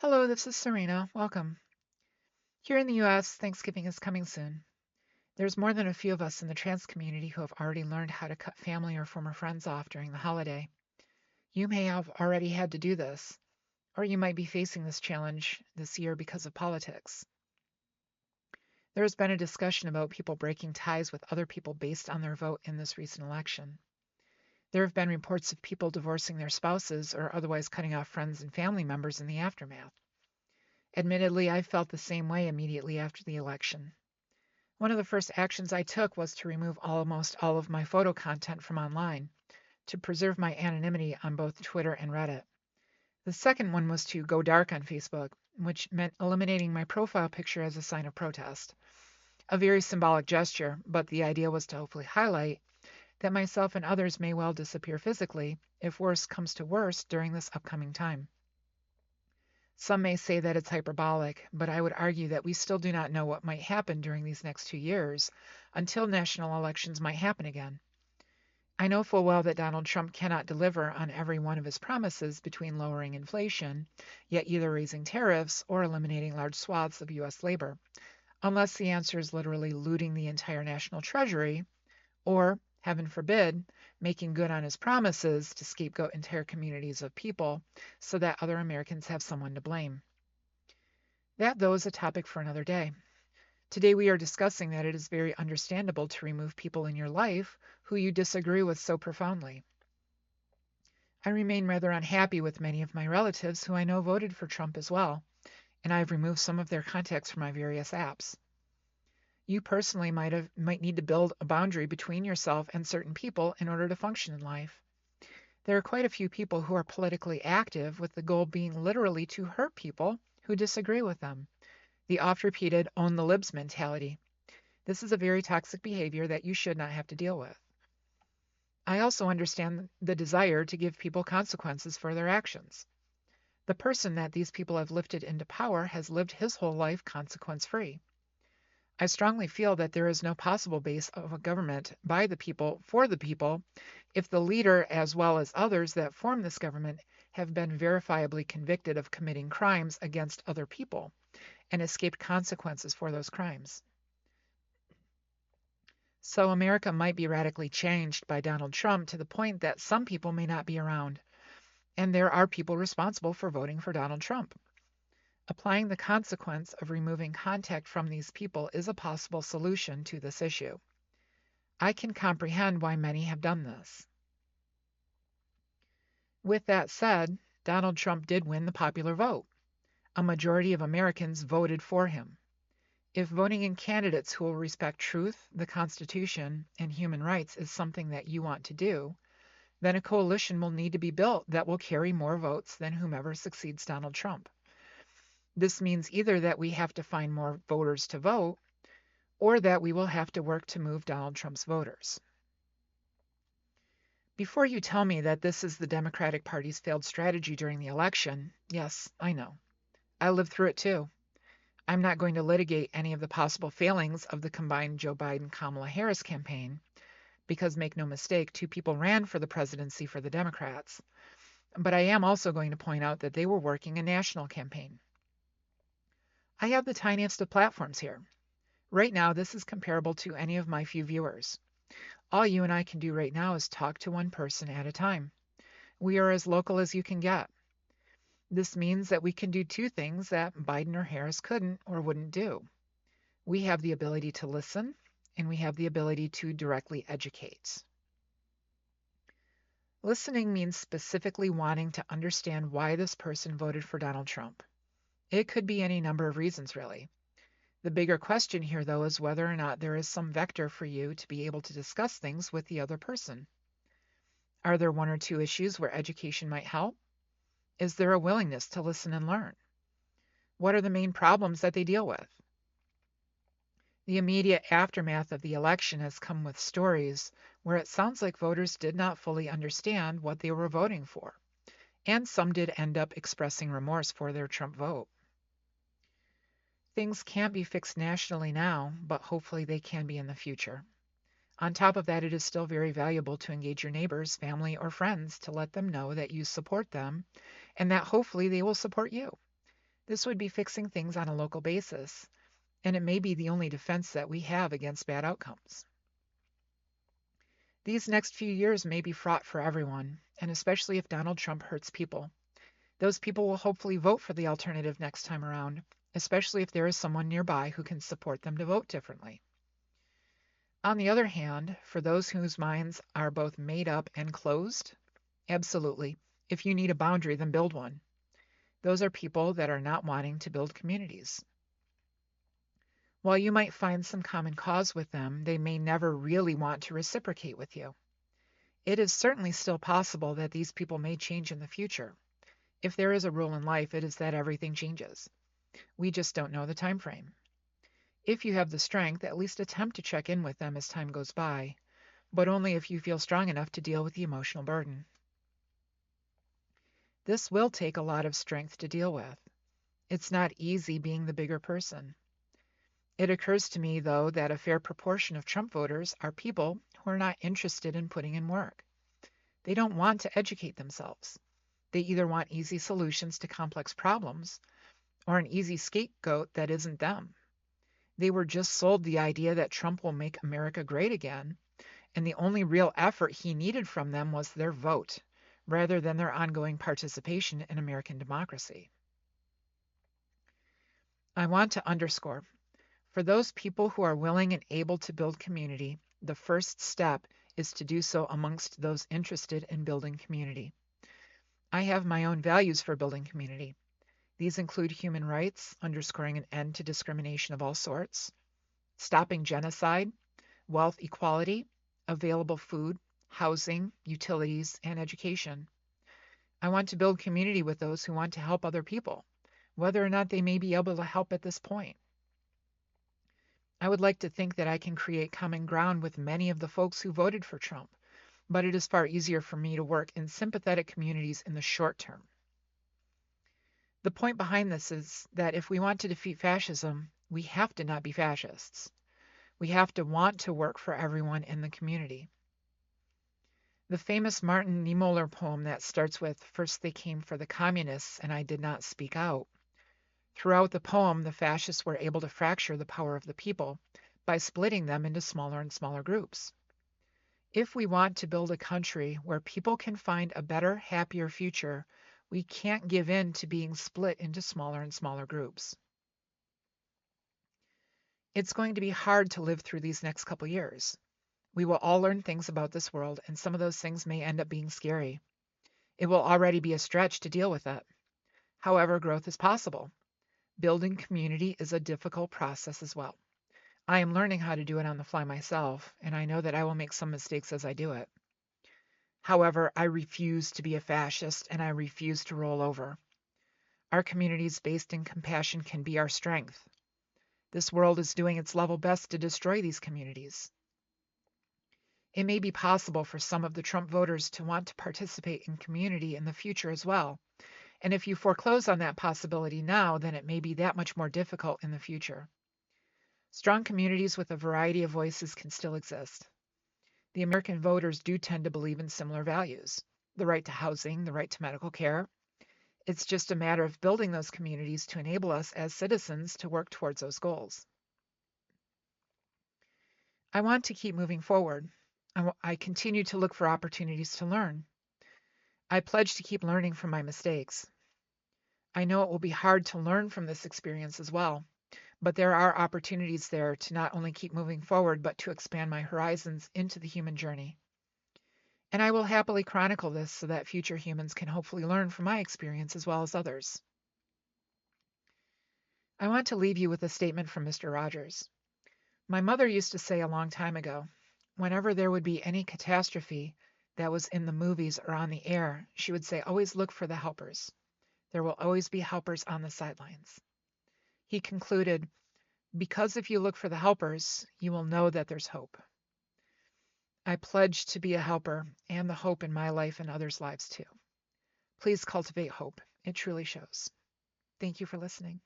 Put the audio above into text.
Hello, this is Serena. Welcome. Here in the US, Thanksgiving is coming soon. There's more than a few of us in the trans community who have already learned how to cut family or former friends off during the holiday. You may have already had to do this, or you might be facing this challenge this year because of politics. There has been a discussion about people breaking ties with other people based on their vote in this recent election. There have been reports of people divorcing their spouses or otherwise cutting off friends and family members in the aftermath. Admittedly, I felt the same way immediately after the election. One of the first actions I took was to remove almost all of my photo content from online to preserve my anonymity on both Twitter and Reddit. The second one was to go dark on Facebook, which meant eliminating my profile picture as a sign of protest. A very symbolic gesture, but the idea was to hopefully highlight that myself and others may well disappear physically if worse comes to worse during this upcoming time. Some may say that it's hyperbolic, but I would argue that we still do not know what might happen during these next 2 years until national elections might happen again. I know full well that Donald Trump cannot deliver on every one of his promises between lowering inflation, yet either raising tariffs or eliminating large swaths of U.S. labor, unless the answer is literally looting the entire national treasury or, heaven forbid, making good on his promises to scapegoat entire communities of people so that other Americans have someone to blame. That, though, is a topic for another day. Today, we are discussing that it is very understandable to remove people in your life who you disagree with so profoundly. I remain rather unhappy with many of my relatives who I know voted for Trump as well, and I have removed some of their contacts from my various apps. You personally might need to build a boundary between yourself and certain people in order to function in life. There are quite a few people who are politically active with the goal being literally to hurt people who disagree with them. The oft repeated own the libs mentality. This is a very toxic behavior that you should not have to deal with. I also understand the desire to give people consequences for their actions. The person that these people have lifted into power has lived his whole life consequence free. I strongly feel that there is no possible base of a government by the people for the people if the leader, as well as others that form this government, have been verifiably convicted of committing crimes against other people and escaped consequences for those crimes. So America might be radically changed by Donald Trump to the point that some people may not be around, and there are people responsible for voting for Donald Trump. Applying the consequence of removing contact from these people is a possible solution to this issue. I can comprehend why many have done this. With that said, Donald Trump did win the popular vote. A majority of Americans voted for him. If voting in candidates who will respect truth, the Constitution, and human rights is something that you want to do, then a coalition will need to be built that will carry more votes than whomever succeeds Donald Trump. This means either that we have to find more voters to vote, or that we will have to work to move Donald Trump's voters. Before you tell me that this is the Democratic Party's failed strategy during the election, yes, I know. I lived through it too. I'm not going to litigate any of the possible failings of the combined Joe Biden-Kamala Harris campaign, because make no mistake, two people ran for the presidency for the Democrats. But I am also going to point out that they were working a national campaign. I have the tiniest of platforms here. Right now, this is comparable to any of my few viewers. All you and I can do right now is talk to one person at a time. We are as local as you can get. This means that we can do two things that Biden or Harris couldn't or wouldn't do. We have the ability to listen, and we have the ability to directly educate. Listening means specifically wanting to understand why this person voted for Donald Trump. It could be any number of reasons, really. The bigger question here, though, is whether or not there is some vector for you to be able to discuss things with the other person. Are there one or two issues where education might help? Is there a willingness to listen and learn? What are the main problems that they deal with? The immediate aftermath of the election has come with stories where it sounds like voters did not fully understand what they were voting for, and some did end up expressing remorse for their Trump vote. Things can't be fixed nationally now, but hopefully they can be in the future. On top of that, it is still very valuable to engage your neighbors, family, or friends to let them know that you support them and that hopefully they will support you. This would be fixing things on a local basis, and it may be the only defense that we have against bad outcomes. These next few years may be fraught for everyone, and especially if Donald Trump hurts people. Those people will hopefully vote for the alternative next time around, especially if there is someone nearby who can support them to vote differently. On the other hand, for those whose minds are both made up and closed, absolutely. If you need a boundary, then build one. Those are people that are not wanting to build communities. While you might find some common cause with them, they may never really want to reciprocate with you. It is certainly still possible that these people may change in the future. If there is a rule in life, it is that everything changes. We just don't know the time frame. If you have the strength, at least attempt to check in with them as time goes by, but only if you feel strong enough to deal with the emotional burden. This will take a lot of strength to deal with. It's not easy being the bigger person. It occurs to me, though, that a fair proportion of Trump voters are people who are not interested in putting in work. They don't want to educate themselves. They either want easy solutions to complex problems or an easy scapegoat that isn't them. They were just sold the idea that Trump will make America great again, and the only real effort he needed from them was their vote, rather than their ongoing participation in American democracy. I want to underscore, for those people who are willing and able to build community, the first step is to do so amongst those interested in building community. I have my own values for building community. These include human rights, underscoring an end to discrimination of all sorts, stopping genocide, wealth equality, available food, housing, utilities, and education. I want to build community with those who want to help other people, whether or not they may be able to help at this point. I would like to think that I can create common ground with many of the folks who voted for Trump, but it is far easier for me to work in sympathetic communities in the short term. The point behind this is that if we want to defeat fascism, we have to not be fascists. We have to want to work for everyone in the community. The famous Martin Niemöller poem that starts with, "First they came for the communists, and I did not speak out." Throughout the poem, the fascists were able to fracture the power of the people by splitting them into smaller and smaller groups. If we want to build a country where people can find a better, happier future, we can't give in to being split into smaller and smaller groups. It's going to be hard to live through these next couple years. We will all learn things about this world, and some of those things may end up being scary. It will already be a stretch to deal with it. However, growth is possible. Building community is a difficult process as well. I am learning how to do it on the fly myself, and I know that I will make some mistakes as I do it. However, I refuse to be a fascist, and I refuse to roll over. Our communities based in compassion can be our strength. This world is doing its level best to destroy these communities. It may be possible for some of the Trump voters to want to participate in community in the future as well. And if you foreclose on that possibility now, then it may be that much more difficult in the future. Strong communities with a variety of voices can still exist. The American voters do tend to believe in similar values: the right to housing, the right to medical care. It's just a matter of building those communities to enable us as citizens to work towards those goals. I want to keep moving forward. I continue to look for opportunities to learn. I pledge to keep learning from my mistakes. I know it will be hard to learn from this experience as well, but there are opportunities there to not only keep moving forward, but to expand my horizons into the human journey. And I will happily chronicle this so that future humans can hopefully learn from my experience as well as others. I want to leave you with a statement from Mr. Rogers. My mother used to say a long time ago, whenever there would be any catastrophe that was in the movies or on the air, she would say, always look for the helpers. There will always be helpers on the sidelines. He concluded, because if you look for the helpers, you will know that there's hope. I pledge to be a helper and the hope in my life and others' lives too. Please cultivate hope. It truly shows. Thank you for listening.